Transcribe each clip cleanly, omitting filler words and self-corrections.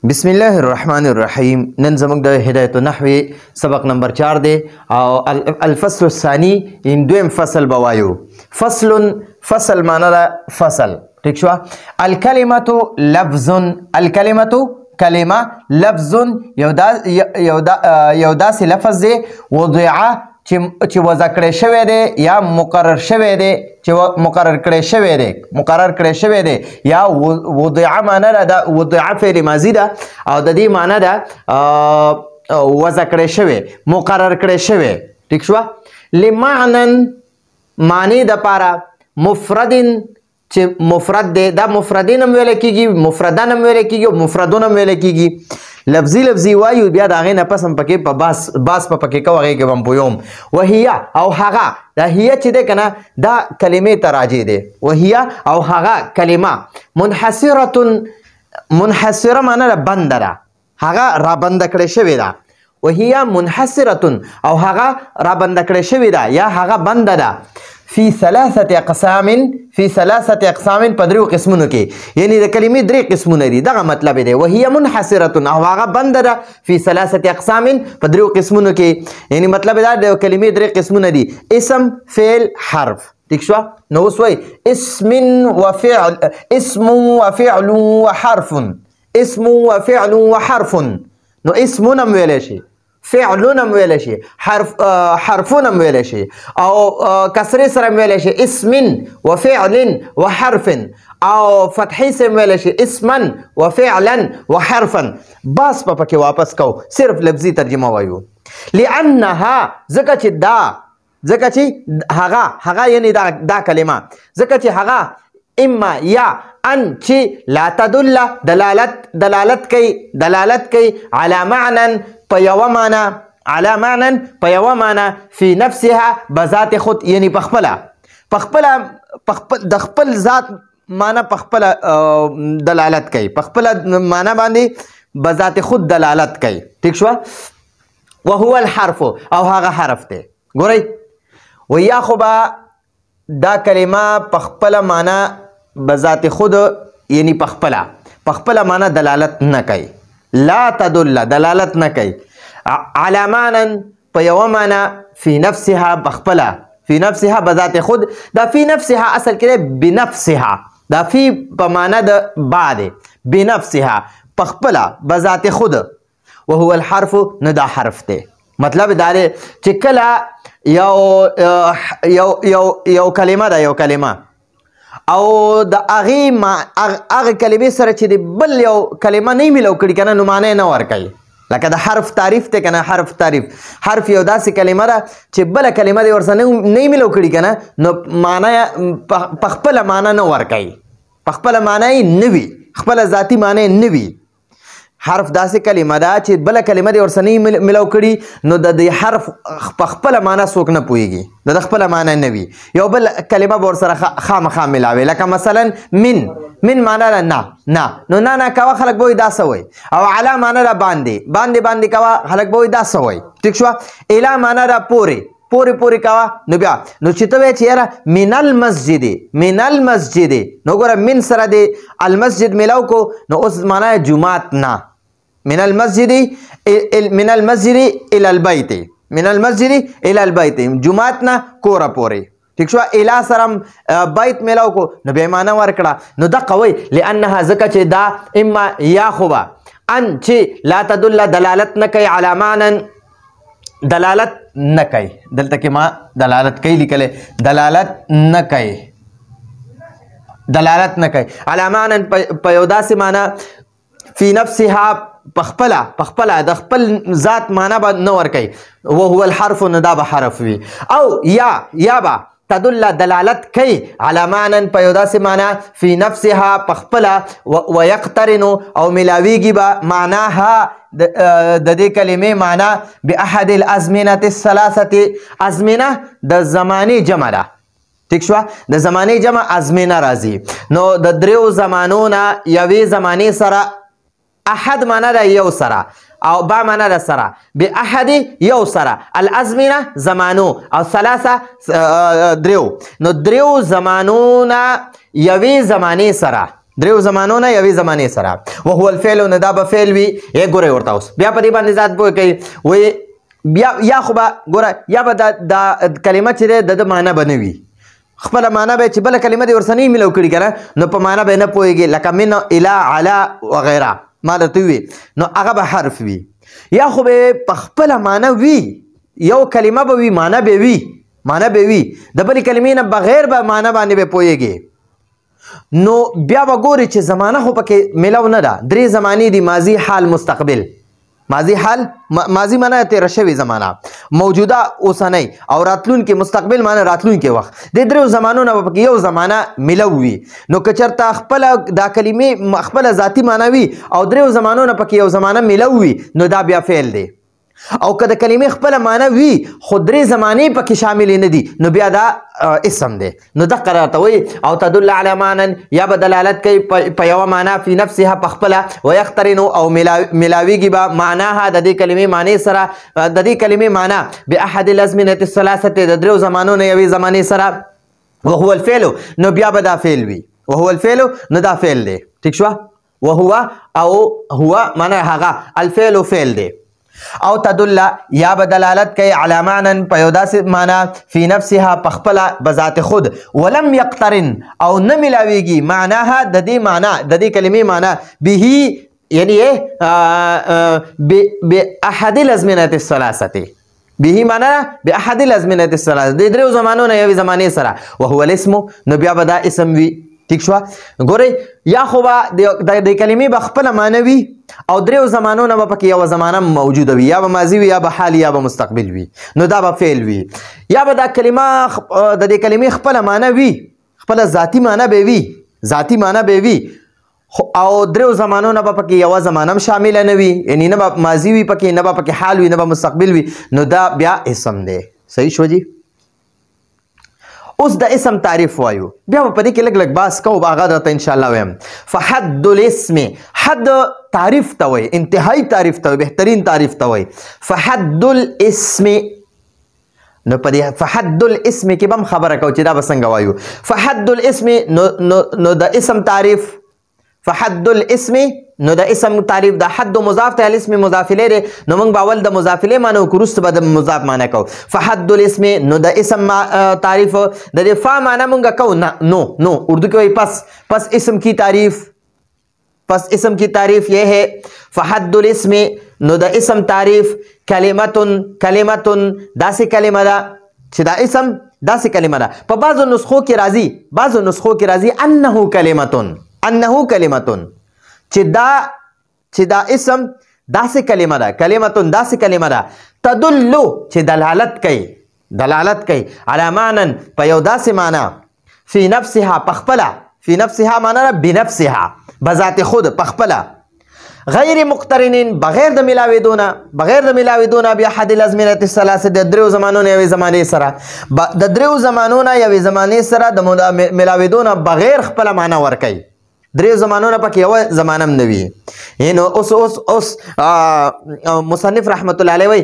بسم الله الرحمن الرحیم. نن زموږ د هدایت النحو سبق نمبر 4 دی او الفصل الثانی دویم فصل بوایو. فصل معنا ده فصل. ٹھیک شو. الکلمۃ لفظ. الکلمۃ کلمه لفظ یو داسې لفظ دی وضع چې وضع کړی شوی دی یا مقرر شوی دی چې مقرر کړی شوی دی یا وضع معنا ده وضع فعل ماضی ده او د دې معنا ده وضع کړی شوی مقرر کړی شوی. ٹھیک شو. لمعنن معنی د پاره مفردن چې مفرد دی دا مفردین هم ویل کیږي مفردان هم ویل کیږي او مفردون هم ویل کیږي. لفظي وایو بیا د هغې نه پس هم پکې په باس په پکې کوو هغې کې به هم پوهوم. وهیه او هغه دا هیه چې دی که نه دا کلمې ته راجع دی. وهیه او هغه کلمه منحصره معنا ده بنده ده هغه رابنده کړې شوې ده. وهیه منحصره او هغه رابنده کړې شوې ده یا هغه بنده ده. فی ثلاثه اقسام په دریو قسمونو کې یعنی د کلمې درې قسمونه دي دغه مطلب دی. وهي منحصره او هغه بنده ده فی ثلاثه اقسام په دریو قسمونو کې یعنی مطلب دا د کلمې درې قسمونه دي اسم فعل حرف. ٹھیک شو. نو اوس وایي اسم وفعل وحرف. اسم وفعل وحرف. نو اسمونه هم ویلی شي فعلون هم ویلی شي حرفون هم ویلی شي او کسرې سره هم ویلی شي اسم وفعل وحرف او فتحې سره هم ویلی شي اسما وفعلا وحرفا. بس په پکې واپس کو صرف لفظي ترجمه وایو. لانها ځکه چې هغه یعنی دا کلمه ځکه چې هغه اما یا ان چې لا تدل دلالت کوي على معنى په یوه معنا فی نفسها بذات خود یعنی پخپله د خپل ذات معنا پخپله دلالت کوي پخپله معنا باندې بذات خود دلالت کوي. ٹھیک شو. وهو الحرف او هغه حرف دی. ګورئ ویا خو به دا کلمه پخپله معنا بذات خود یعنی پخپله معنا دلالت نه کوي. لا تدل دلالت نه کوي على معنى په یوه معنا فی نفسها پخپله فی نفسها بذات خود. دا فی نفسها اصل کې دی بنفسها دا فی په معنا د با دی بنفسها پخپله بذات خود. وهو الحرف نه دا حرف دی. مطلب دا دی چې کله یو کلمه ده یو کلمه او د هغې کلمې سره چې د بل یو کلمه نه میلو کړي که نه نو معنی نه ورکوي. لکه د حرف تعریف دی که نه حرف یو داسې کلمه ده چې بله کلمه دې ورسره نه میلو کړي که نه نو معنی پخپله معنی نه ورکوي پخپله معنی نه وي خپله ذاتي معنی نه وي. حرف داسې کلمه ده چې بله کلمه دې ورسره نه ملو کړي نو د دې حرف په خپله معنا څوک نه پوهېږي د خپله معنا نه وي یو بل کلمه به ورسره خامخا ملاوي. لکه مثلا من معنا ده نه نو نه کوه خلک به وایي دا څه وایي او علا معنا ده باندې کوه خلک به وایي دا څه وایي. ټیک شوه. اله معنا ده پورې کوه نو بیا نو چې ته وایې چې یاره من المسجد نو ګوره من سره د المسجد میلاو کو نو اوس معنا جومات نه من المسجد الى البيت جومات نه کوره پورې. ٹھیک شو. اله سره بیت میلاو کو نو بیا معنا ورکړه نو دقه وایي لانها ځکه چې دا اما یا خو به ان چې لا تدل دلالت نه کوي على معنى دلالت نه کوي دلته کې ما دلالت کوي لیکلی دلالت نه کوي على معنى په یو داسې معنا فی نفسها پخپله د خپل ذات معنا به نه ورکوي. وهو الحرف نو دا به حرف وي او یا به تدل دلالت کوي على معنى په یو داسې معنا فی نفسها پخپله ویقترن او ملاویږي به معناها د دې کلمې معنا باحد الازمنه الثلاثه. ازمنه د زمانې جمع ده. ٹھیک شو. د زمانې جمع ازمنه راځي نو د دریو زمانو نه یوې زمانې سره احد معنا ده یو سره او با معنا ده سره باحد یو سره الازمنه زمانو او ثلاثه دریو نو دریو زمانو نه یوې زمانې سره دریو زمانو نه یوې زمانې سره. وهو الفعل نو دا به فعل وي. ګورئ ورته اوس بیا په دې باندې ذات پوه کوي وایي بیا یا خو به ګوره یا به دا کلمه چې دی د معنا به نه وي خپله معنا به چې بله کلمه دې ورسره نه میلو کړي که نه نو په معنا به نه پوهېږي لکه من الی علی وغیره ما درته ووي نو هغه به حرف وي یا خو به په خپله معنا وي یو کلمه به وي معنا به وي د بلې کلمې نه بغیر به معنا باندې به پوهېږي نو بیا به ګوري چې زمانه خو پکې میلاو نه ده. درې زمانې دي ماضي حال مستقبل. ماضي معنا تېره شوې زمانه موجوده اوسنۍ او راتلونکې مستقبل معنا راتلونکې وخت د دریو زمانو نه به پکې یو زمانه میلاو وي. نو که چېرته خپله دا کلمې خپله ذاتي معنا وي او دریو زمانو نه پکې یو زمانه میلاو وي نو دا بیا فعل دی. او که د کلمې خپله معنا وي خو درې زمانې پکې شاملې نه دي نو بیا دا اسم دی. نو دقه راته وایي او تدل علی معنن یا به دلالت کوي په یوه معنا فی نفسها په خپله ویقترنو او میلاویږي به معناها د دې کلمې معنی سره د دې کلمې معنا باحد الازمنة الثلاثة د دریو زمانو نه یوې زمانې سره. وهو الفعل نو بیا به دا فعل وي. وهو الفعل نو دا فعل دی. ټیک شوه. وهو او هو معنا هغه الفعل فعل دی. او تدل یا به دلالت کوي علی معنن په یو داسې معنا فی نفسها په خپله بذات خود ولم یقترن او نه میلاویږي معناها د دې معنا د دې کلمې معنا به یعنی باحد الازمنة الثلاثة به معنا باحد الازمنة الثلاثة د دریو زمانو نه یوې زمانې سره. وهو الاسم نو بیا به دا اسم وي. ٹھیک شوه. ګورئ یا خو به د کلمې به خپله معنا وي او دریو زمانو نه به پکې یوه زمانه موجوده وي یا به ماضي وي یا به حال یا به مستقبل وي نو دا به فعل وي. یا به دا کلمه د دې کلمې خپله معنا وي خپله ذاتي معنا به وي او دریو زمانو نه به پکې یوه زمانه هم شامله نه وي یعنی نه به ماضي وي پکې نه به پکې حال وي نه به مستقبل وي نو دا بیا اسم دی. صحیح شو جي. اوس د اسم تعریف وایو بیا په دې کې لږ بحث کوو هغه درته انشاءالله وایم. فحد الاسم حد تعریف ته وایي انتهایی تعریف ته وایي بهترین تعریف ته وایي. فحد الاسم نو په دې فحد الاسم کې به هم خبره کوو چې دا به څنګه وایو. فحد الاسم نو د اسم تعریف فحد الاسم نو د اسم تعریف د حد مضاف ته الاسم مضاف الیه دی نو موږ به اول د مضاف الیه معنی وکړو وروسته به د مضاف معنی کوو. فحد الاسم نو د اسم تعریف د دې فا معنی موږ کوو نو اردو کې وایي پس اسم کی تعریف یہ ہے. فحد الاسم نو د اسم تعریف کلمتن داسې کلمه ده چې دا اسم داسې کلمه ده. په بعضو نسخو کې راځي انه کلمتن چې دا اسم داسې کلمه ده کلمتن داسې کلمه ده تدلو چې دلالت کوي علی معنن په یو داسې معنا فی نفسها په خپله فی نفسها معنا ده بنفسها بذات خود په خپله غیر مقترنین بغیر د ملاویدونه بیا حد الازمنة الثلاثة د دریو زمانو نه یوې زمانې سره د دریو زمانو نه یوې زمانې سره د ملاویدونه بغیر خپله معنا ورکوي. دریو زمانو نه پکې یوه زمانه هم نه وي. نو اوس مصنف رحمت الله علیه وایي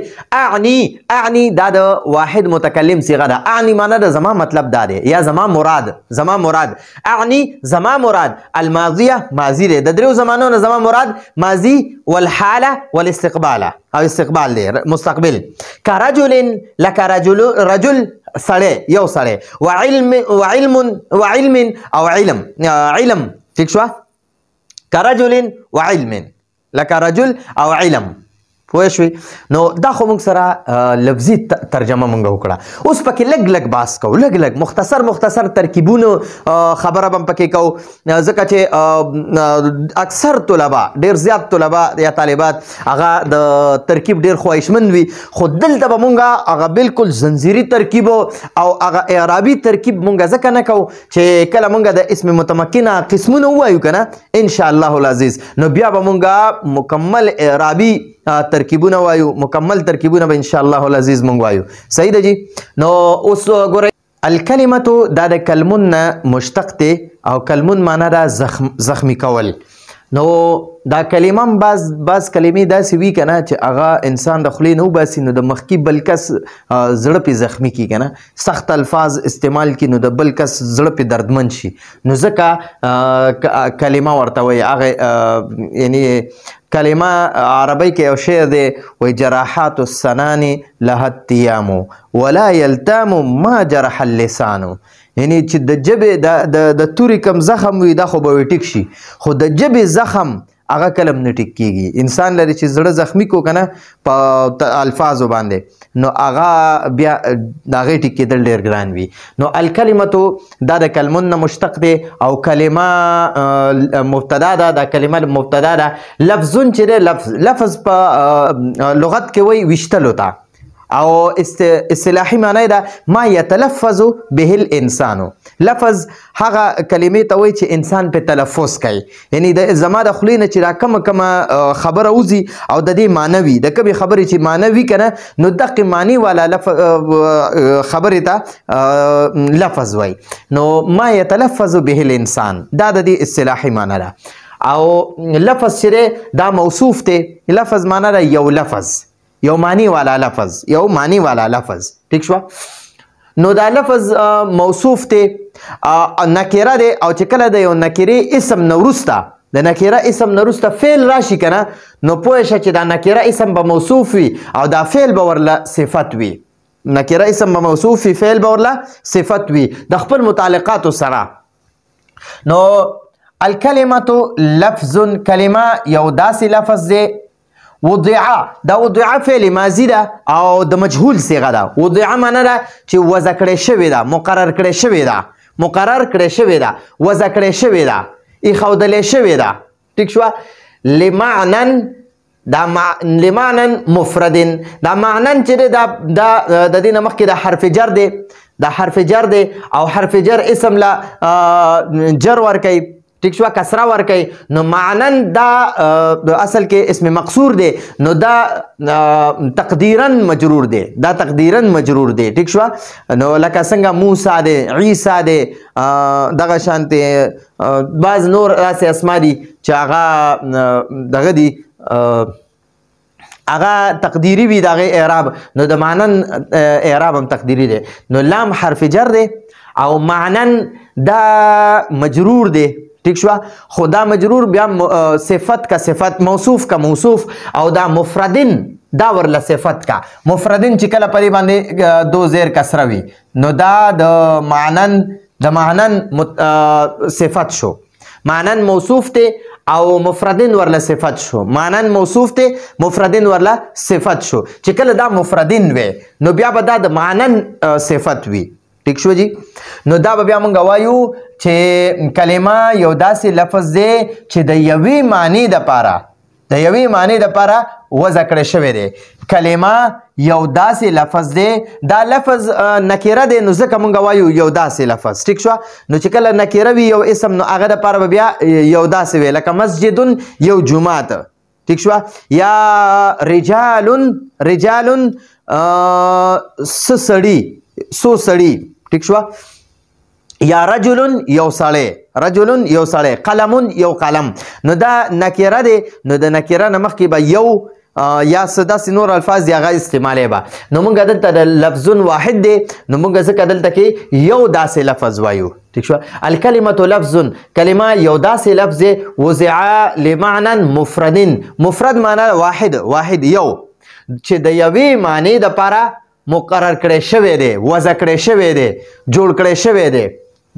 اعنی دا د واحد متکلم صیغه ده. اعنی معنا د زما مطلب دا دی یا زما مراد اعنی زما مراد الماضیه ماضی دی د دریو زمانو نه زما مراد ماضی والحاله والاستقبال او استقبال دی مستقبل. کرجل لک رجل سړی یو سړی وعلم او علم ٹھیک شوه. کرجل وعلم لکه رجل او علم پوه شوي. نو دا خو موږ سره لفظي ترجمه موږ وکړه. اوس پکې لږ بحث کوو لږ مختصر ترکیبونو خبره به هم پکې کوو ځکه چې اکثر طلبا ډېر زیات طلبا یا طالبات هغه د ترکیب ډېر خواهشمند وي خو دلته به موږ هغه بالکل زنځیري ترکیب او هغه اعرابي ترکیب موږ ځکه نه کوو چې کله موږ د اسم متمکنه قسمونه ووایو که نه انشاءالله العزیز نو بیا به موږ مکمل اعرابي ترکیبونه وایو مکمل ترکیبونه به انشاءالله العزیز مونږ وایو. صحیح ده جی. نو اوس ګورئ الکلمتو دا د کلمون نه مشتق دی او کلمون معنا ده زخمی کول نو دا کلمه هم بعض کلمې داسې وي که نه چې هغه انسان د خولې نه وباسي نو د مخکې بل کس زړه پې زخمي کي که نه سخت الفاظ استعمال کي نو د بل کس زړه پې دردمن شي نو ځکه کلمه ورته وایي هغه یعنی کلمه عربی کې یو شعر دی وایي جراحات السنان لها التیام ولا یلتام ما جرح اللسانو یعنی چې د ژبې د تورې کم زخم وي دا خو به وي ټیک شي خو د ژبې زخم هغه کله هم نه ټیک کېږي انسان لري چې زړه زخمي کو که نه په الفاظو باندې نو هغه بیا د هغې ټیک کېدل ډېر ګران وي نو الکلمتو دا د کلمون نه مشتق دی او کلمه مبتدا ده دا کلمه مبتدا ده لفظون چې دی لفظ په لغت کې وایي ویشتلو ته او اصطلاحي معنی ده ما یتلفظ به الانسان لفظ هغه کلمې ته وایي چې انسان په تلفظ کوي یعنی زما د خولې نه چې را کومه خبره وځي او د دې معنی وي د کومې خبرې چې معنی وي که نه نو دقې معنی والا خبرې ته لفظ وایي نو ما یتلفظ به الانسان دا د دې اصطلاحي معنی ده او لفظ چې دی دا موصوف دی لفظ معنی ده یو لفظ یو معنی والا لفظ ٹھیک شو نو دا لفظ موصوف دی نکره دی او چې کله د یو نکرې اسم نه وروسته د نکره اسم نه وروسته فعل راشي که نه نو پوه شه چې دا نکره اسم به موصوف وي او دا فعل به ورله صفت وي نکره اسم به موصوف وي فعل به ورله صفت وي د خپل متعلقاتو سره نو الکلمة لفظ کلمه یو داسې لفظ دی وضع دا وضع فعل ماضی ده او د مجهول صيغه ده وضع معنی ده چې وضع کړی شوې ده مقرر کړی شوې ده وضع کړی شوې ده ایښودلې شوې ده ټیک شوه لمعنن مفردن دا معنن چې دی دا د دې نه مخکې د حرف جر دی او حرف جر اسم له جر ورکوي ٹھیک شو کسره ورکي نو معنن دا اصل کې اسم مقصور دی نو دا تقدیرا مجرور دی ٹھیک شو نو لکه څنګه موسی دی عیسی دی دغه شانتي بعض نور داسې اسما دي چې هغه دغه دي هغه تقدیری وي دغه اعراب نو د معنن اعراب هم تقدیری دی نو لام حرف جر دی او معنن دا مجرور دی ٹھیک شو خدا مجرور بیا صفت کا صفت موصوف کا موصوف او دا مفردن دا ورله صفت کا مفردن چې کله پرې باندې دو زیر کسره وي نو دا د معنن صفت شو معنن موصوف ته او مفردن ورله صفت شو معنن موصوف ته مفردن ورله صفت شو چې کله دا مفردن وي نو بیا به دا د معنن صفت وي ٹھیک شو جی نو دا به بیا مونږ وایو چې کلمه یو داسې لفظ دی چې د یوې معنی دپاره وضع کړی شوی دی کلمه یو داسې لفظ دی دا لفظ نکره دی نو ځکه مونږ وایو یو داسې لفظ ټیک شو نو چې کله نکره وي یو اسم نو هغه دپاره به بیا یو داسې وي لکه مسجدن یو جومات ٹھیک شو یا رجالن سو سړي ٹھیک شو یا رجلن یو سړی قلمون یو قلم نو دا نکره دی نو د نکره نه مخکې به یو یا داسې نور الفاظ دی هغه استعمالی به نو مونږ دلته د لفظون واحد دی نو مونږ ځکه دلته کې یو داسې لفظ وایو ټیک شو الکلمة لفظ کلمه یو داسې لفظ دی وضع لمعنى مفرد معنی واحد یو چې د یوې معنی دپاره مقرر کړی شوی دی وضع کړی شوی دی جوړ کړی شوی دی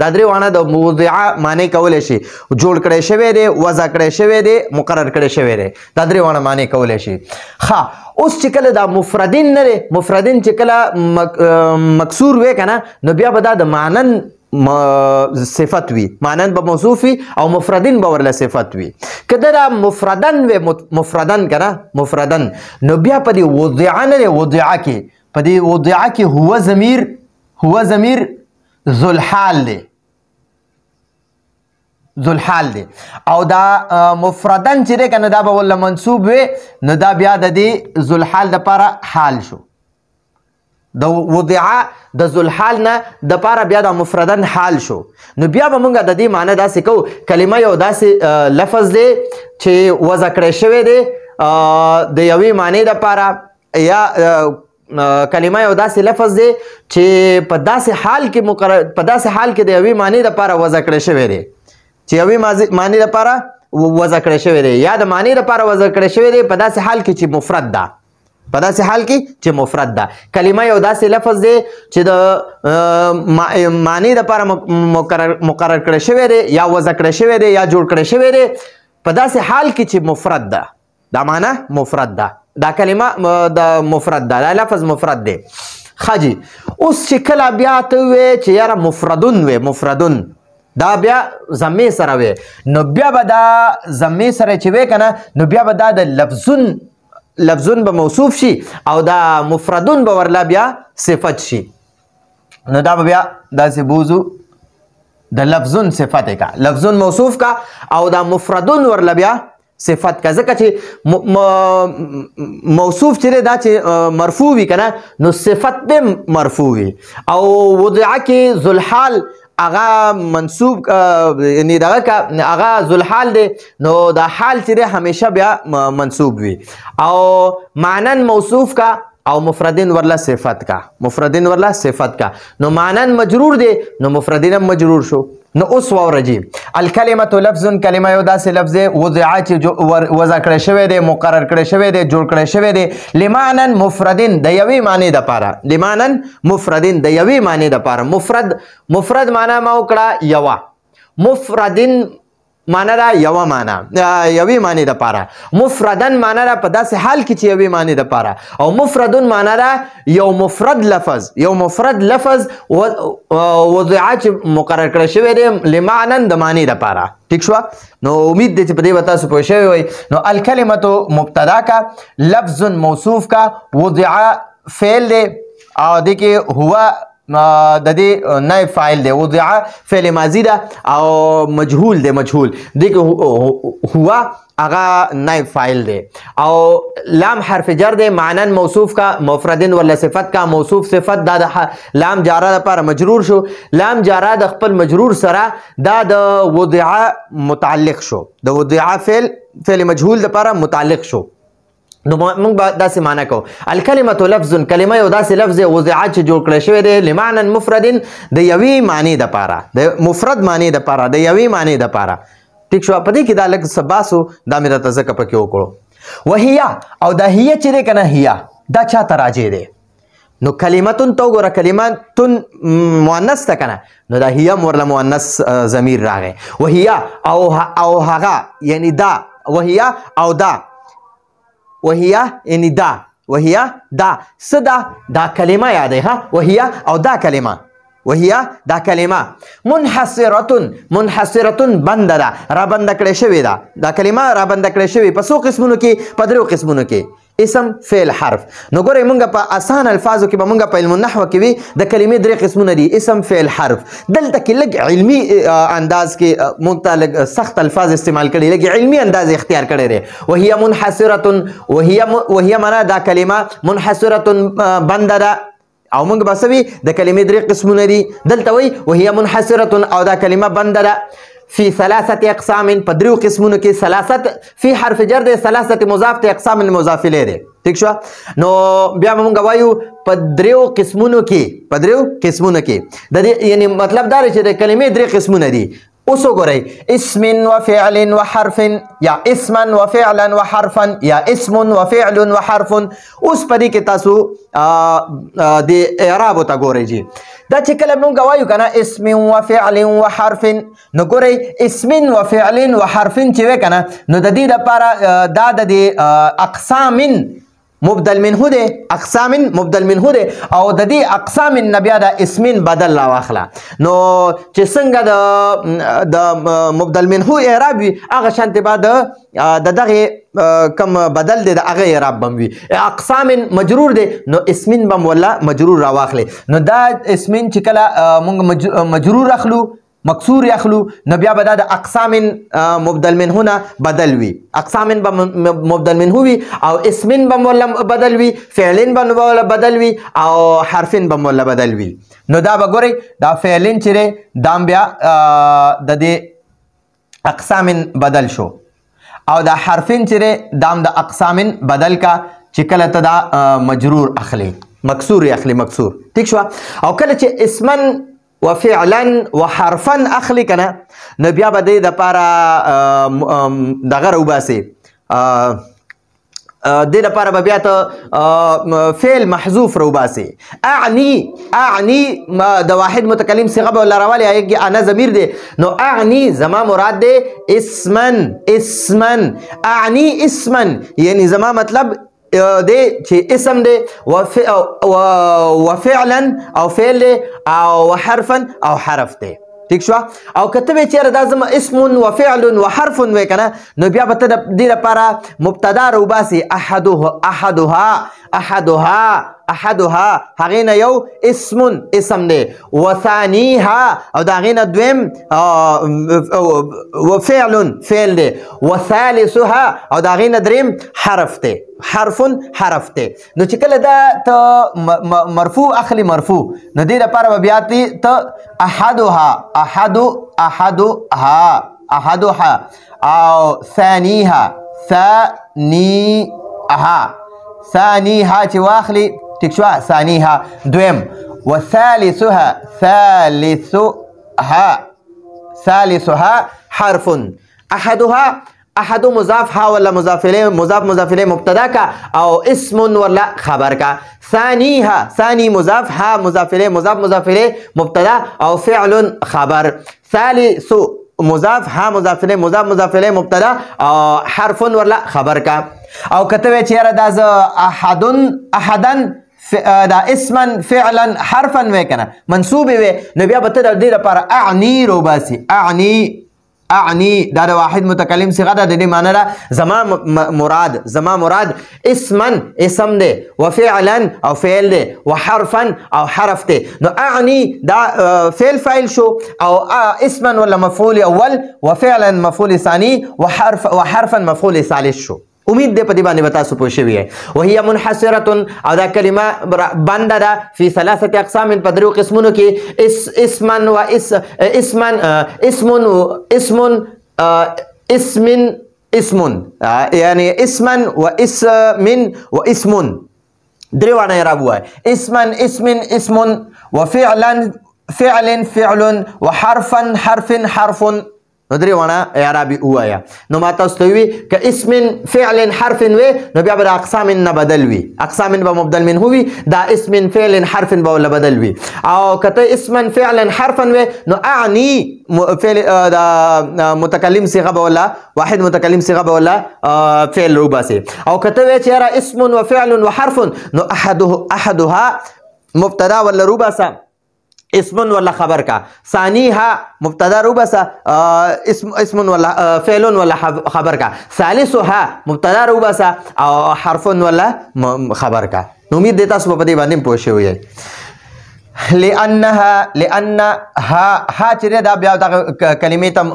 دا درې وانه د موضع معنی کولی شي جوړ کړی شوی دی وضع کړی شوی دی مقرر کړی شوی دی دا درې وانه معنی کولی شي ښه اوس چې کله دا مفردین نه دی مفردین چې کله مکسور وی که نه نو بیا به دا د معنن صفت وي معنن به موصوف وي او مفردین به ورله صفت وي که دا مفردن وی مفردن که نه مفردن نو بیا په دې وضع نه دی وضع کې په دې وضع کې هو ضمیر ذوالحال دی او دا مفردن چې دی که نه دا به ورله منصوب وي نو دا بیا د دې ذوالحال دپاره حال شو د وضع د ذوالحال نه د پاره بیا د مفردن حال شو. نو بیا به مونږ د دې معنی داسې کوو کلمه یو داسې لفظ دی چې وضع کړی شوی دی د یوې معنی د پاره، یا کلمه یو داسې لفظ دی چې په داسې حال کې د یوې معنی د پاره وضع کړی شوی دی، چې یوې معنی د پاره وضع کړی شوی دی، یا د معنی د پاره وضع کړی شوی دی په داسې حال کې چې مفرد ده، په داسې حال کې چې مفرد ده. کلمه یو داسې لفظ دی چې د معنی د پاره مقرر کړی شوی دی یا وضع کړی شوی دی یا جوړ کړی شوی دی په داسې حال کې چې مفرد ده. دا معنی مفرد ده، دا کلمه د مفرد ده، دا لفظ مفرد دی. خاجي اوس چې کله بیا ته وې چې یاره مفردون وې، مفردون دا بیا ضمې سره وې، نو بیا به دا ضمې سره چې وې کنه نو بیا به دا د لفظون به موصوف شي او دا مفردون به ورلا بیا صفت شي. نو دا به بیا داسې بوزو د لفظون صفت کا، لفظون موصوف کا او دا مفردون ورلا بیا صفت کا، ځکه چې موصوف چې دا چې مرفوع وي کنه نو صفت به مرفوع وي، او وضع کې ذوالحال اغا منصوب یعنی دغه کا اغا ذوالحال دی نو دا حال چې دی همیشه بیا منصوب وي، او معنن موصوف کا او مفردین ورلا صفت کا، مفردین ورلا صفت کا، نو معنن مجرور دی نو مفردین مجرور شو. نو اوس واورجی الکلمه لفظ، کلمه یو داسې لفظ دی وضع چې وضع کړی شوی دی، مقرر کړی شوی دی، جوړ کړی شوی دی لمعنن مفردین د یوې معنی د پاره، لمعنن مفردین د یوې معنی د پاره. مفرد معنی ما وکړه یوه، مفردین معنی دا یوه معنی یوې معنی د پاره، مفردن معنی دا په داسې حال کې چې یوې معنی د پاره، او مفردون معنی دا یو مفرد لفظ، یو مفرد لفظ وضع چې مقرر کړی شوی دی لمعنن د معنی د پاره. ٹھیک شو؟ نو امید دی چې په دې به تاسو پوه شوي وئ. نو الکلمة مبتدا کا، لفظ موصوف کا، وضع فعل دی او دې کې هو د دې نائب فاعل دی، وضع فعل ماضی ده او مجهول دی، مجهول دې کې هو هغه نائب فاعل دی، او لام حرف جر دی، معنن موصوف کا، مفردن ولا صفت کا، موصوف صفت دا د لام جاره لپاره مجرور شو، لام جاره د خپل مجرور سره دا د وضع متعلق شو، د وضع فعل مجهول لپاره متعلق شو. نو موږ به داسې معنی کوو الکلمة لفظ، کلمه یو داسې لفظ وضع چې جوړ کړی شوی دی لمعنن مفردن د یوې معنی د پاره، د مفرد معنی د پاره، د یوې معنی د پاره. ٹھیک شو؟ په دې کې دا لږ څه باسو دا مې درته ځکه پکې وکړو. وهیا او دا هیا چې دی کنه هیا دا چاته راجع دی؟ نو کلمتون ته وګوره، کلمتون مؤنث ته کنه نو دا هیا ورله مؤنث ضمیر راغی. وهیا او هغه یعنی دا، وهیا او دا، وهیا یعنی دا، وهیا دا صدا دا کلمه یاده ها، وهیا او دا کلمه، وهیا دا کلمه منحصرتون، منحصرتون بند ده، را بند کړی شوی ده، دا کلمه را بند کړی شوی په څو قسمونو کې؟ په درو قسمونو کې، اسم فعل حرف. نو ګورئ مونږ په اسان الفاظو کې به مونږ په علم النحو کې وي د کلمې درې قسمونه دي، اسم فعل حرف. دلته کې لږ علمي انداز کې مونږ ته لږ سخت الفاظ استعمال کړي، لږ علمي انداز اختیار کړی دی. وهي منحصرتون، وهي معنا دا کلمه منحصرتون بند ده، او مونږ به څه وي د کلمې درې قسمونه دي، دلته وایي وهي منحصرتون او دا کلمه بند ده فی ثلاثه اقسام، په درو قسمونو کې، ثلاثه فی حرف جر دی، ثلاثه مضاف ته اقسام المضاف الیه دی. ٹھیک شو؟ نو بیا مونږ وایو په درو قسمونو کې، په درو قسمونو کې د دې یعنی مطلب دا چې د کلمې درې قسمونه دي. اوس وګورئ اسم وفعل وحرف، یا اسما وفعلا وحرفا، یا اسم وفعل وحرف. اوس په دې کې تاسو د اعراب ته ګورئ جی، دا چې کله مونږ وایو کنه اسم وفعل وحرف، نو ګورئ اسم وفعل وحرف چې وې کنه نو د دې لپاره دا د اقسام مبدل منه دی، اقسام مبدل منه دی، او د دې اقسام نه بیا د اسمین بدل لا واخله. نو چې څنګه د مبدل منه اعراب وي هغه شانتې به د دغه کم بدل دی د هغه اعراب بم وي. اقسام مجرور دی نو اسمین بم ولا مجرور را واخلي. نو دا اسمین چې کله مونږ مجرور اخلو، مکسور اخلو نو بیا به دا د اقسام مبدل منه نه بدل وي اقسام به مبدل منه وي او اسم به مولا بدل وي فعل به مولا بدل وي او حرف به مولا بدل وي نو دا به ګورئ دا فعل چې دا بیا د دې اقسام بدل شو او دا حرفین چې دام د اقسام بدل کا چې کله ته دا مجرور اخلي مکسور اخلي مکسور ٹھیک شو او کله چې اسمن وفعلا وحرفا اخلي کنه نو بیا به د لپاره دغه روباسي د لپاره به بیا ته فعل محذوف روباسي اعني د واحد متکلم صيغه به لراولي هغه انا ضمیر دی نو اعني زما مراد دی اسما اعني اسما یعنی زما مطلب دی چې اسم دی وفعلا او فعل دی او حرفا او حرف دی ٹھیک شو او کته چیرې دا زما اسم وفعل وحرف وای کنه نو بیا به ته د دې لپاره مبتدا روباسي احدها هغه یو اسم دی وثانيها او دا غینه دویم فعل دی وثالثها او دا غینه دریم حرف دی حرف دی نو چې کله دا ته مرفوع اخلي مرفوع نو دې لپاره بیا ته احدها او ثانيها چې واخلي ټیک شو ثانيها دویم وثالثها حرف احد مضاف ها ولا مضاف الیه مضاف الیه مبتدا کا او اسم ولا خبر کا ثانی مضاف ها مضاف الیه مضاف الیه مبتدا او فعل خبر ثالث مضاف ها مضاف الیه مضاف الیه مبتدا او حرف ولا خبر کا او کته چیرې دا ز احدن دا اسما فعلا حرفا وای کنه منصوب وي نو بیا به ته د دې لپاره اعني روباسي اعني دا د واحد متکلم صيغه ده د دې معنی ده زما مراد اسم دی وفعلا او فعل دی وحرفا او حرف دی نو اعني دا فعل فاعل شو او اسما ولا مفعول اول وفعلا مفعول ثاني وحرفا مفعول ثالث شو امید دې په دې باندې تاسو پوه شوي وهي منحصره او دا کلمه بنده ده فی ثلاثه اقسام په درو قسمونو کې اسم یعنی اسما واسم درې وانه اعراب وای اسم وفعلا فعل حرف نو درې وانه اعرابي وایا نو ما تاسو ته وی ک اسم فعل حرف وی نو بیا به اقسام نه بدل وی اقسام به مبدل منه وی دا اسم فعل حرف به ولا بدل وی او کته اسم فعل حرف وی نو اعني فعل دا متکلم صيغه به ولا واحد متکلم صيغه به ولا فعل روباسي او کته وی چیرې اسم وفعل وحرف نو احدها مبتدا ولا روباسا اسم ولا خبر کا ثانيها مبتدا روبسا اسم ولا فعل ولا خبر کا ثالثها مبتدا روبسا او حرف ولا خبر کا امید دیتا سو په دې باندې پوه شوی لانها چې دا بیا د کلمې تم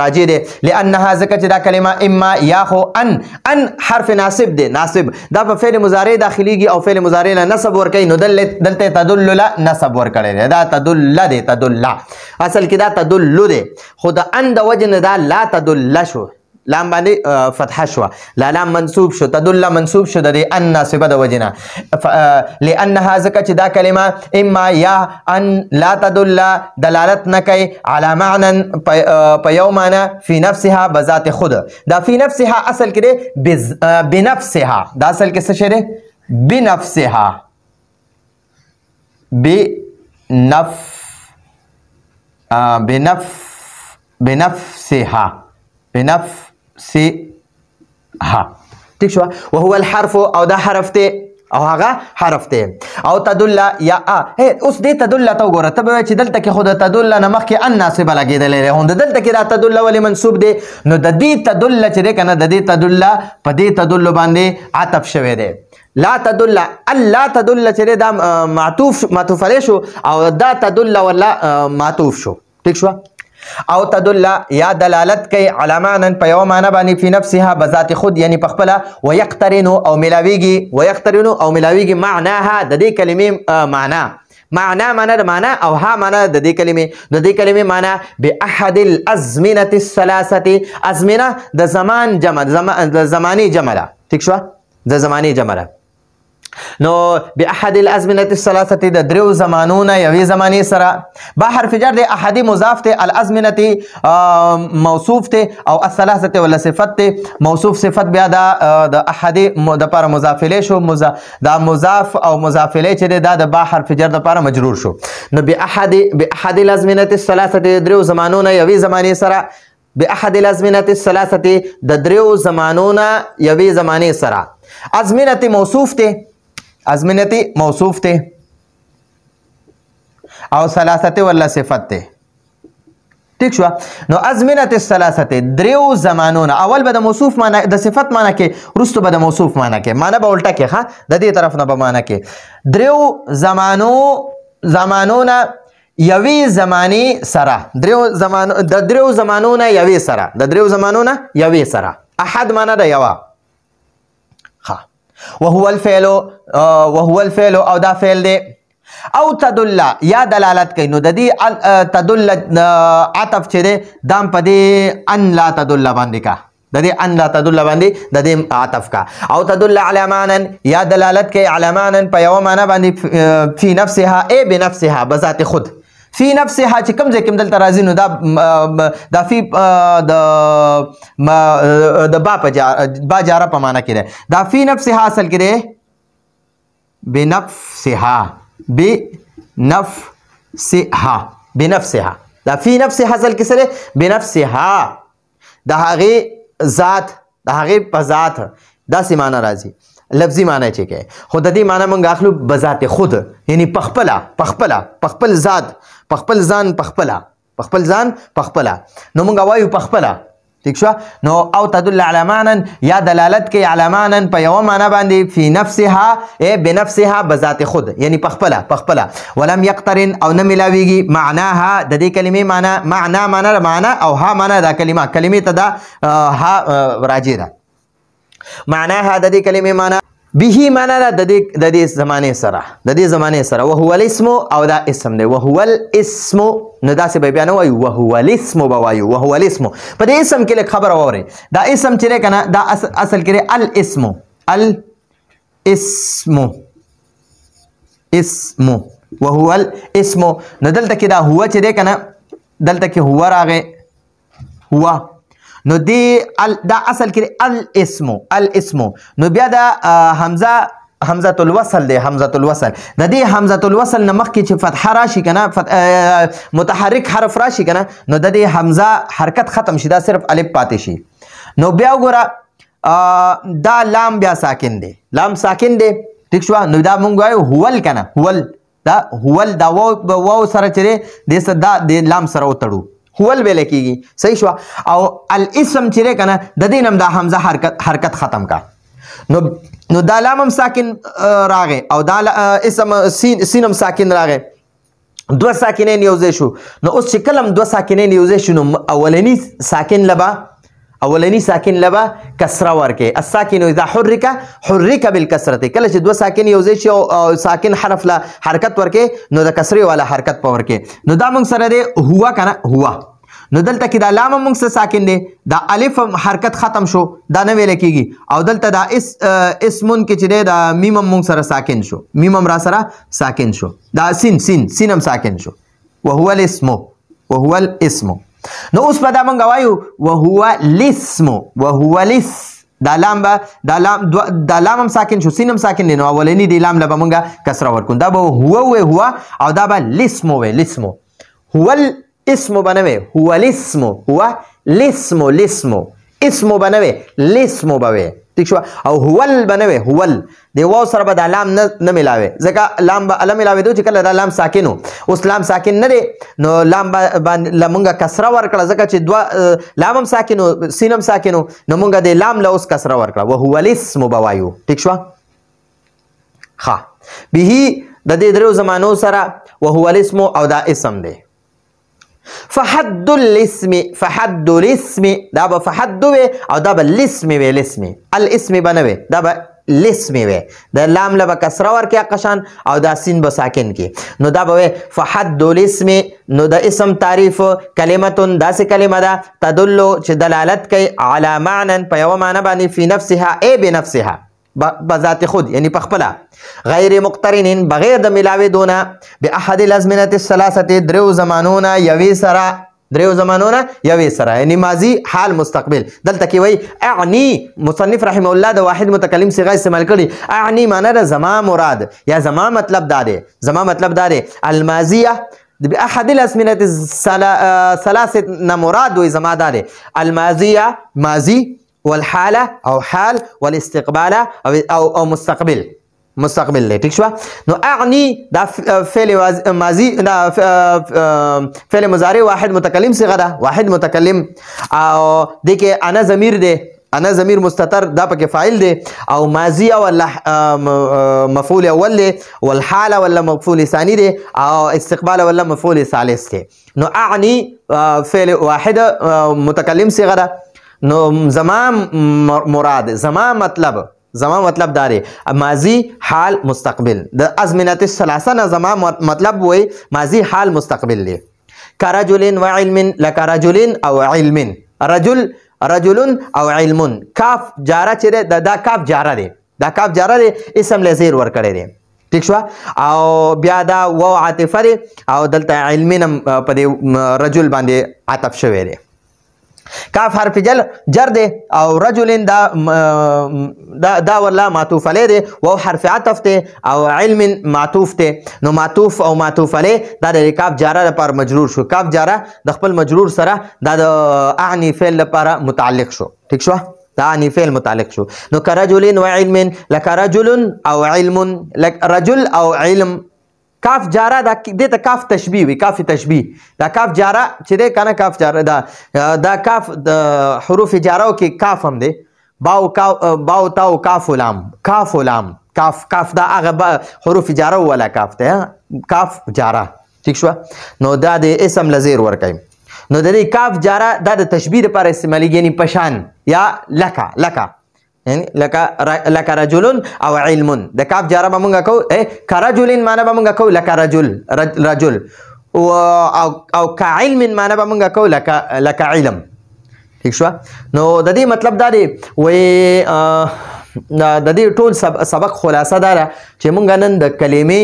راجع دي لانها ذکر چې دا کلمه اما یا خو ان حرف ناصب دی ناصب دا په فعل مضارع داخليږي او فعل مضارع له نصب ور کوي نو دلته تدل لا نصب ور کړي دا تدل اصل کې دا تدل دی خو دا ان د وجه دا لا تدل شو لام باندې فتحه شو لام منصوب شو تدل منصوب شو د ان ناصبه د وجنه لانها ذکر چې دا کلمه اما یا ان لا تدل دلالت نه کوي على معنى په یو معنی فی نفسها بذات خود دا فی نفسها اصل کې بنفسها دا اصل کې څه شی دی بنفسها ٹھیک شو وهو الحرف او دا حرف ته او هغه حرف ته او تدل یا اوس دې تدل ته وګوره ته به چې دلته کې خود تدل نه مخکې ان ناصبه لګېدلې هوند دلته کې دا تدل ولې منصوب دی نو د دې تدل چې کنه د دې تدل په دې تدل باندې عطف شوی دی لا تدل الله تدل چې دا معطوف علیه شو او دا تدل ولا معطوف شو ٹھیک شو او تدل یا دلالت کوي علی معنی په یو معنی باندې فی نفسها بذات خود یعنی په خپله ويقترن او ملاویږي معناها د دې کلمې معنا د معنا او ها معنا د دې کلمې معنا باحد الازمنه الثلاثه ازمنه د زمان جمع د زمانی جمع ده ٹھیک شو د زمانی جمع ده نو باحد الازمنه الثلاثه د درو زمانونه یوې زمانې سره با حرف جر د احدی مضاف ته الازمنه موصوف ته او الثلاثه ولا صفت ته موصوف صفت بیا د احدی د لپاره مضاف الیه شو دا مضاف او مضاف الیه چې د با حرف جر د لپاره مجرور شو نو باحد الازمنه الثلاثه د درو زمانونه یوې زمانې سره باحد الازمنه الثلاثه د درو زمانونه یوې زمانې سره ازمنه موصوف ته موصوف ته او ثلاثه ولا صفت ته ٹھیک شو نو ازمنه الثلاثه درو زمانونه اول به د موصوف معنی د صفت معنی کې رستو به د موصوف معنی کې معنی به الټا کې ها د دې طرف نه به معنی کې درو زمانونه یوې زمانی سره د درو زمانونه یوې سره احد معنی د یوا وهو الفعل او دا فعل دی او تدل یا دلالت کوي نو د دې تدل عطف چې دی دام په دې ان لا تدل باندې کا د دې ان لا تدل باندې د دې عطف کا او تدل علی معنی یا دلالت کوي علی معنی په یو معنی باندې فی نفسها ای بنفسها بذات خود فی نفسها چې کوم ځای کې دلته راځي نو دا فی د با جاره په معنا کې ده دا فی نفسها اصل کې ده بنفسها دا فی نفسها اصل کې سره بنفسها د هغې ذات د هغې په ذات داسې معنا راځي لفظي معنی چې کې خو د دې معنی موږ اخلو بذات خود یعنی په خپل ذات په خپل ځان نو موږ وایو په خپله ٹھیک شو نو او تدل علی معنی یا دلالت کوي علی معنی په یو معنی باندې فی نفسها ای بنفسها بذات خود یعنی په خپله ولم یقترن او نه ملاویږي معناها د دې کلمې معنا او ها معنا دا کلمې ته دا ها راجع ده معناها د دې کلمې معنا به معنا د دې زمانه سره وهو الاسم او دا اسم دی وهو الاسم نو داسې به بیا نه وایو وهو الاسم به وایو وهو الاسم په دې اسم کې لږ خبره واورئ دا اسم چې دی که نه دا اصل کې دی الاسم وهو الاسم نو دلته کې دا هو چې دی که نه دلته کې هو راغی هو نو دا اصل کې الاسم نو بیا دا حمزه الوصل دی د دې حمزه الوصل نه مخکې چې فتحه راشي کنه متحرک حرف راشي کنه نو د دې حمزه حرکت ختم شي دا صرف الف پاتې شي نو بیا وګوره دا لام بیا ساکن دی ٹھیک شو نو دا مونږ وایو هول کنه هول دا واو سره چې د لام سره وتړو هول ویل کېږي صحیح شو او الاسم چې کنه د دې نم دا حمزه حرکت ختم کا نو دا لام هم ساکن راغی او دا اسم سین هم ساکن راغی دو ساکنین یو ځای شو نو اوس چې کلم دو ساکنین یو ځای شو نو اولنی ساکن لبا کسره ورکه الساکن اذا حرک بالکسرته کله چې دو ساکن یو ځای شي او ساکن حرف لا حرکت ورکه نو د کسری والا حرکت په ورکه نو دا موږ سره دی هوا کنه هوا نو دلته کې دا لام موږ سره ساکن دی دا الف حرکت ختم شو دا نه ویل کېږي او دلته دا اسمون کې چې دی دا میم موږ سره ساکن شو میم را سره ساکن شو دا سین هم ساکن شو وهو الاسم نو اوس په دا مونږ وایو وهو الاسم دا لام هم ساکن شو سین هم ساکن دی نو اولنی دی لام لبه مونږ کسره ورکون دا به هو او دا به الاسم هو الاسم بنوي هو الاسم اسم بنوي الاسم بوي ٹھیک شو او هول بنوي هول دی واو سره به دا لام نه ملاوي ځکه لام به ال ملاوي دوی چې کله دا لام ساکن اوس لام ساکن نه دی نو لام باندې لمونګه کسره ورکړه ځکه چې دوا لام هم ساکن سین هم ساکن نو مونږه د لام له اوس کسره ورکړه وهو الاسم بوایو ٹھیک شو ها به د دې درو زمانو سره وهو الاسم او دا اسم دی فحد الاسم دا به فحد وي او دا به الاسم وي الاسم به نه وي دا به الاسم وي د لام له به کسره ورکړي قشان او دا سین به ساکن کی نو دا به فحد الاسم نو د اسم تعریف کلمتون داسې کلمه ده تدل چې دلالت کوي علی معنی په یوه معنی باندې فی نفسها ای بنفسها بذات خود یعنی پخپلا غیر مقترنین بغیر د ملاوی دونه به احد الازمنه الثلاثه درو زمانونه یوی سره یعنی ماضی حال مستقبل دلته کې وای اعنی مصنف رحم الله د واحد متکلم صيغه استعمال کړي اعنی معنی د زما مراد یا زما مطلب داده الماضیه باحد الازمنه الثلاثه مراد و زما داده الماضیه ماضی والحاله او حال والاستقبال او مستقبل دی ٹھیک شو نو اعنی دا فعل ماضی دا فعل مضارع واحد متکلم صيغه ده واحد متکلم او دغه انا ضمیر دی انا ضمیر مستتر دا پکې فاعل دی او ماضی ولا مفعول اول دی والحاله ولا مفعول ثانی دی او استقبال ولا مفعول ثالث دی نو اعنی فعل واحد متکلم صيغه ده نو زما مراد زما مطلب داره ماضی حال مستقبل د ازمنه الثلاثه نه زما مطلب وای ماضی حال مستقبل دی کرجل و علم لك رجل او علم رجل او علم کاف جاره چې دا کاف جاره دی اسم له زیر ور کړی دی ٹھیک شو او بیا دا و عاطفه دی او دلته علم په رجل باندې عطف شوی دی کاف حرف جر دی او رجل دا ولا معطوف علیه دی و حرف عطف دی او علم معطوف دی نو معطوف او معطوف علیه دا د کاف جاره لپاره مجرور شو کاف جاره د خپل مجرور سره دا د اعنی فعل لپاره متعلق شو ٹھیک شو دا اعنی فعل متعلق شو نو کرجل و علم لك رجل او علم رجل او علم کاف جاره دا دته کاف تشبیه وی کاف تشبیه دا کاف جاره چې ده کنه کاف جاره دا کاف د حروف جاره کې کاف هم دی باو تاو کاف لام کاف دا هغه حروف جاره ولا کاف ته کاف جاره ٹھیک شو نو دا د اسم لزیر ور کوي نو د دې کاف جاره دا د تشبیه لپاره استعمالي یعنی پشان یا لکا یعنی لك رجل او علم د کاف جاره به مونږ کو کرجل معنی به مونږ کو لك رجل او كعلم معنی به مونږ کو لك علم ٹھیک شو نو د دې مطلب دا دی وای د دې ټول سبق خلاصه ده چې مونږ نن د کلمې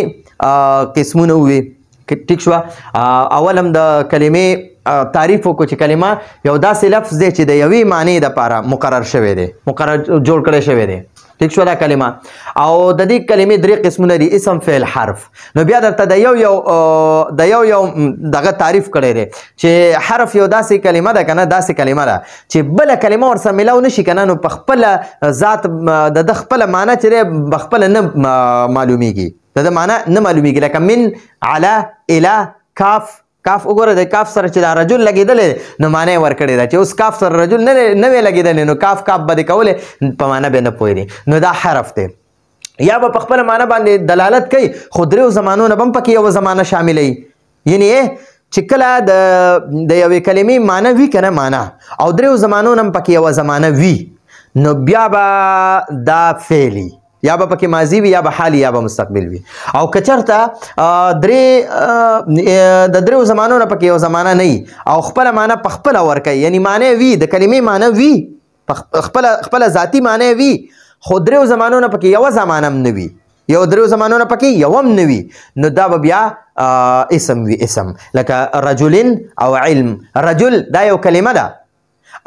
قسمونه وي ٹھیک شو اولم د کلمې تعریف وکړو چې کلمه یو داسې لفظ دی چې د یوې معنی لپاره مقرر جوړ کړی شوی دی ٹھیک شو دا کلمه او د دې کلمې درې قسمونه دي اسم فعل حرف نو بیا درته د یو دغه تعریف کړی دی چې حرف یو داسې کلمه ده کنه داسې کلمه ده چې بل کلمه ورسره ملاو نشي کنه نو په خپل ذات د خپل معنی چې بخپل نه معلومیږي د معنی نه معلومیږي لکه من علی الی کاف وګوره د کاف سره چې دا رجل لګیدل نو معنی ورکړی دا چې اوس کاف سره رجل نه وی لګیدل نو کاف به کوله په معنی به نه پوهیږي نو دا حرف دی یا به په خپل معنی باندې دلالت کوي خو درو زمانونه هم پکې یو زمانه شاملې یعنی چې کله د یوې کلمې معنی وي کنه معنی او درو زمانونه هم پکې یو زمانه وي نو بیا به دا فعلی یا به پکې ماضی وي یا به حالی یا به مستقبل وي او کچرته د درو زمانو نه پکې یو زمانه نه او خپل معنی په خپل ورکوي یعنی معنی وي د کلمې معنی وي خپل ذاتی معنی وي خو درو زمانو نه پکې یو زمانه هم نه وي یو درو زمانو نه پکې یو هم نه وي نو دا به بیا اسم وي اسم لکه رجل او علم رجل دا یو کلمه ده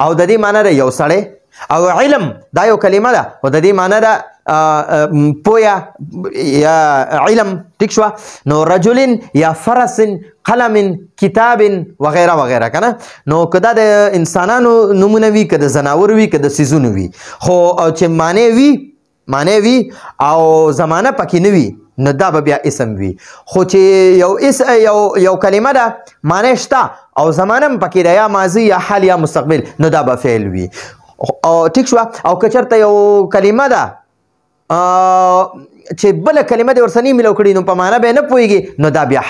او د دې معنی ده یو سړی او علم دا یو کلمه ده او د دې معنی ده پویا یا علم ٹھیک شو نو رجل یا فرس قلم کتاب وغیرہ وغیرہ کنه نو کدا د انسانانو نمونه وی کده زناور وی کده سيزونه وی خو چې معنی وی او زمانه پکې نه وی نو دا بیا اسم وی خو چې یو کلمه ده معنی شته او زمانه پکې ده یا ماضی یا حال یا مستقبل نو دا به فعل وی او ٹھیک شو او کچرته یو کلمه ده چې بله کلمه دې ورسره نه میلاو کړي نو په معنا به نه پوهېږي نو دا بیا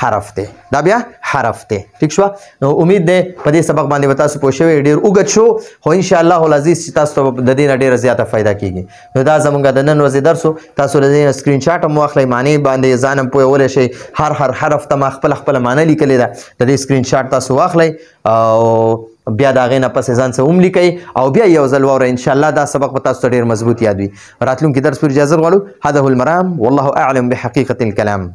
حرف دی ټیک شوه. نو امید دی په دې سبق باندې به تاسو پوه شوي ډېر اوږد شو خو انشاءالله العزیز چې تاسو ته د دې نه ډېره زیاته فایده کېږي. نو دا زموږ د نن ورځې درس و. تاسو له دې نه سکرین شاټ هم واخلئ معنی باندې ځان هم پوهولی شئ. هر حرف ته ما خپله معنی لیکلې ده د دې سکرین شاټ تاسو واخلئ او بیا د هغې نه پسې ځان څه هم لیکئ او بیا یو ځل واورئ انشاءالله دا سبق به تاسو ته ډېر مضبوط یاد وي. راتلونکي درس پورې اجازه غواړو. هذا هو المرام والله اعلم بحقیقة الكلام.